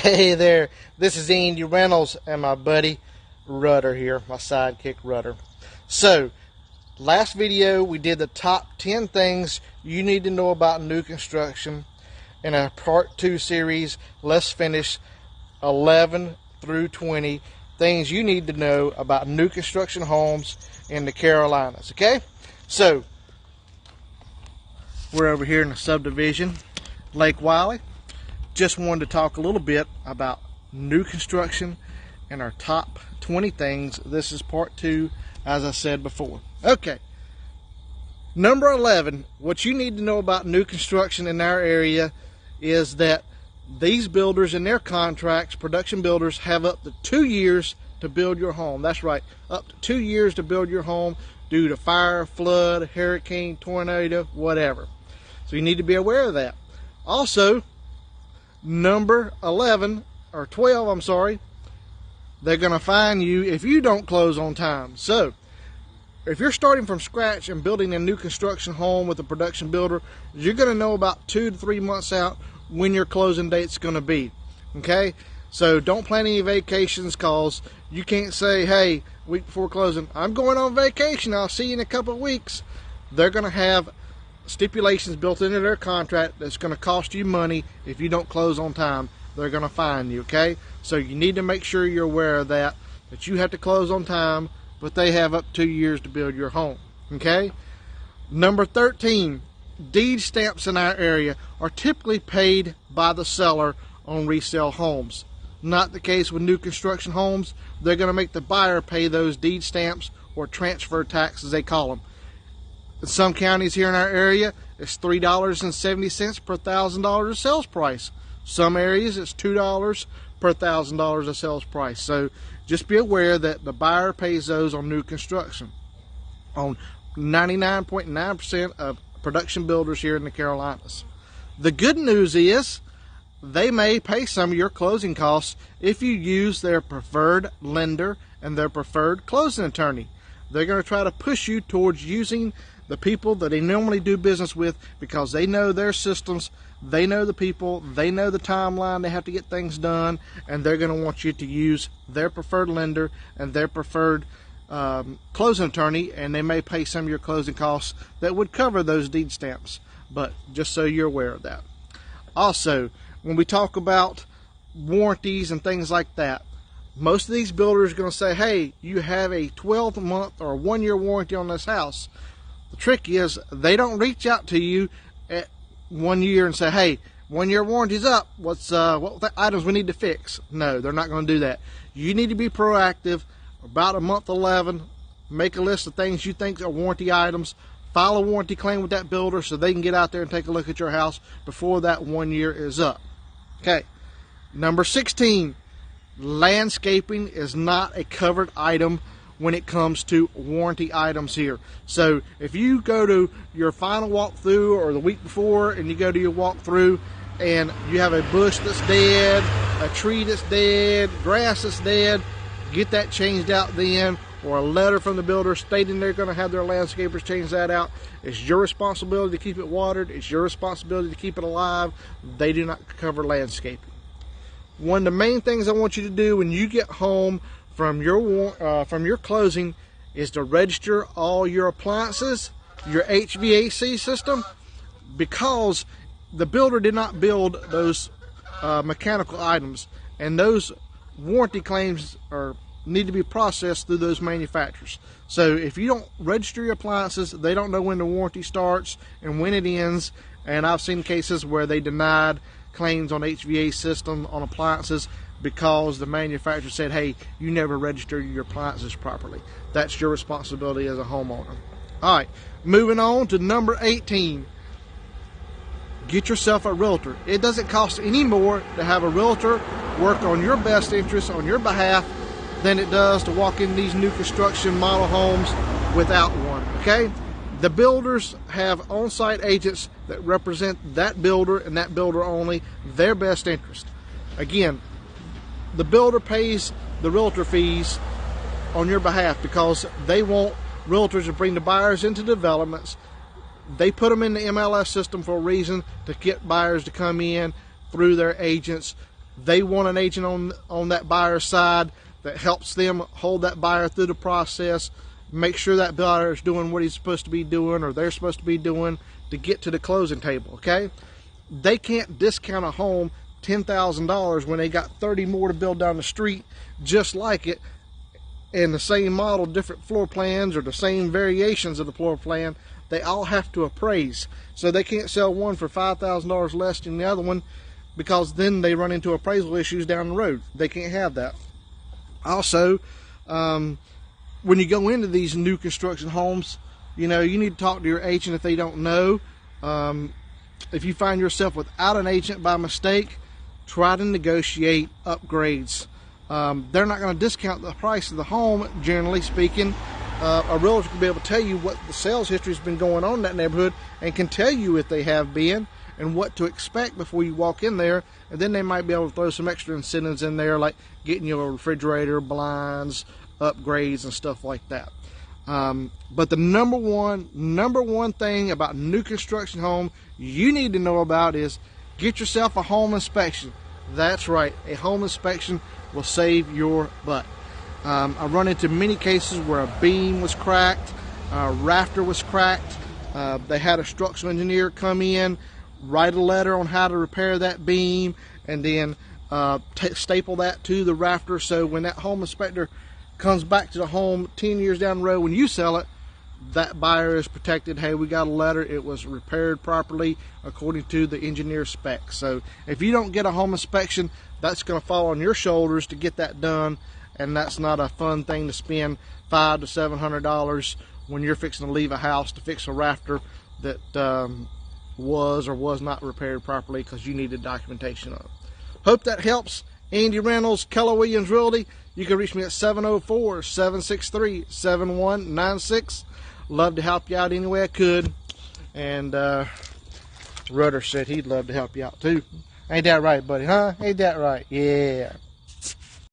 Hey there, this is Andy Reynolds and my buddy Rudder here, my sidekick Rudder. So, last video we did the top 10 things you need to know about new construction. In our part 2 series, let's finish 11 through 20 things you need to know about new construction homes in the Carolinas, okay? So, we're over here in the subdivision, Lake Wylie. Just wanted to talk a little bit about new construction and our top 20 things. This is part 2, as I said before. Okay, number 11, what you need to know about new construction in our area is that these builders in their contracts, production builders, have up to 2 years to build your home. That's right, up to 2 years to build your home due to fire, flood, hurricane, tornado, whatever. So you need to be aware of that. Also, number 11 or 12, I'm sorry, they're going to fine you if you don't close on time. So if you're starting from scratch and building a new construction home with a production builder, you're going to know about 2 to 3 months out when your closing date's going to be. Okay, so don't plan any vacations, cause you can't say, hey, week before closing, I'm going on vacation, I'll see you in a couple of weeks. They're going to have stipulations built into their contract that's going to cost you money. If you don't close on time, they're going to fine you. Okay, so you need to make sure you're aware of that you have to close on time, but they have up to 2 years to build your home. Okay, number 13, deed stamps in our area are typically paid by the seller on resale homes. Not the case with new construction homes. They're going to make the buyer pay those deed stamps, or transfer tax as they call them. In some counties here in our area, it's $3.70 per $1,000 of sales price. Some areas it's $2 per $1,000 of sales price. So just be aware that the buyer pays those on new construction on 99.9% of production builders here in the Carolinas. The good news is they may pay some of your closing costs if you use their preferred lender and their preferred closing attorney. They're going to try to push you towards using the people that they normally do business with, because they know their systems, they know the people, they know the timeline they have to get things done, and they're going to want you to use their preferred lender and their preferred closing attorney, and they may pay some of your closing costs that would cover those deed stamps. But just so you're aware of that. Also, when we talk about warranties and things like that, most of these builders are going to say, hey, you have a 12-month or 1-year warranty on this house. The trick is they don't reach out to you at 1 year and say, hey, 1 year warranty's up, what items we need to fix. No, they're not going to do that. You need to be proactive. About a month 11, make a list of things you think are warranty items, file a warranty claim with that builder so they can get out there and take a look at your house before that 1 year is up. Okay, number 16, landscaping is not a covered item when it comes to warranty items here. So if you go to your final walkthrough or the week before and you go to your walkthrough and you have a bush that's dead, a tree that's dead, grass that's dead, get that changed out then, or a letter from the builder stating they're going to have their landscapers change that out. It's your responsibility to keep it watered. It's your responsibility to keep it alive. They do not cover landscaping. One of the main things I want you to do when you get home from your closing is to register all your appliances, your HVAC system, because the builder did not build those mechanical items, and those warranty claims need to be processed through those manufacturers. So if you don't register your appliances, they don't know when the warranty starts and when it ends. And I've seen cases where they denied claims on HVAC system on appliances because the manufacturer said, hey, you never registered your appliances properly. That's your responsibility as a homeowner. All right, moving on to number 18. Get yourself a realtor. It doesn't cost any more to have a realtor work on your best interest on your behalf than it does to walk in these new construction model homes without one. Okay, the builders have on-site agents that represent that builder and that builder only, their best interest. Again, the builder pays the realtor fees on your behalf because they want realtors to bring the buyers into developments. They put them in the MLS system for a reason, to get buyers to come in through their agents They want an agent on that buyer's side that helps them hold that buyer through the process, make sure that buyer is doing what he's supposed to be doing or they're supposed to be doing to get to the closing table, okay? They can't discount a home $10,000 when they got 30 more to build down the street just like it, in the same model, different floor plans or the same variations of the floor plan. They all have to appraise. So they can't sell one for $5,000 less than the other one, because then they run into appraisal issues down the road. They can't have that. Also, when you go into these new construction homes, you know, you need to talk to your agent if they don't know. If you find yourself without an agent by mistake, try to negotiate upgrades. They're not going to discount the price of the home, generally speaking. A realtor can be able to tell you what the sales history has been going on in that neighborhood and can tell you if they have been and what to expect before you walk in there. And then they might be able to throw some extra incentives in there, like getting you a refrigerator, blinds, upgrades, and stuff like that. But the number one thing about new construction home you need to know about is get yourself a home inspection. That's right, a home inspection will save your butt. I've run into many cases where a beam was cracked, a rafter was cracked. They had a structural engineer come in, write a letter on how to repair that beam, and then staple that to the rafter, so when that home inspector comes back to the home 10 years down the road when you sell it, that buyer is protected. Hey, we got a letter, it was repaired properly according to the engineer specs. So if you don't get a home inspection, that's going to fall on your shoulders to get that done, and that's not a fun thing to spend $500 to $700 when you're fixing to leave a house to fix a rafter that was or was not repaired properly because you needed documentation on it. Hope that helps. Andy Reynolds, Keller Williams Realty. You can reach me at 704-763-7196. Love to help you out any way I could. And Rudder said he'd love to help you out too. Ain't that right, buddy? Huh? Ain't that right? Yeah.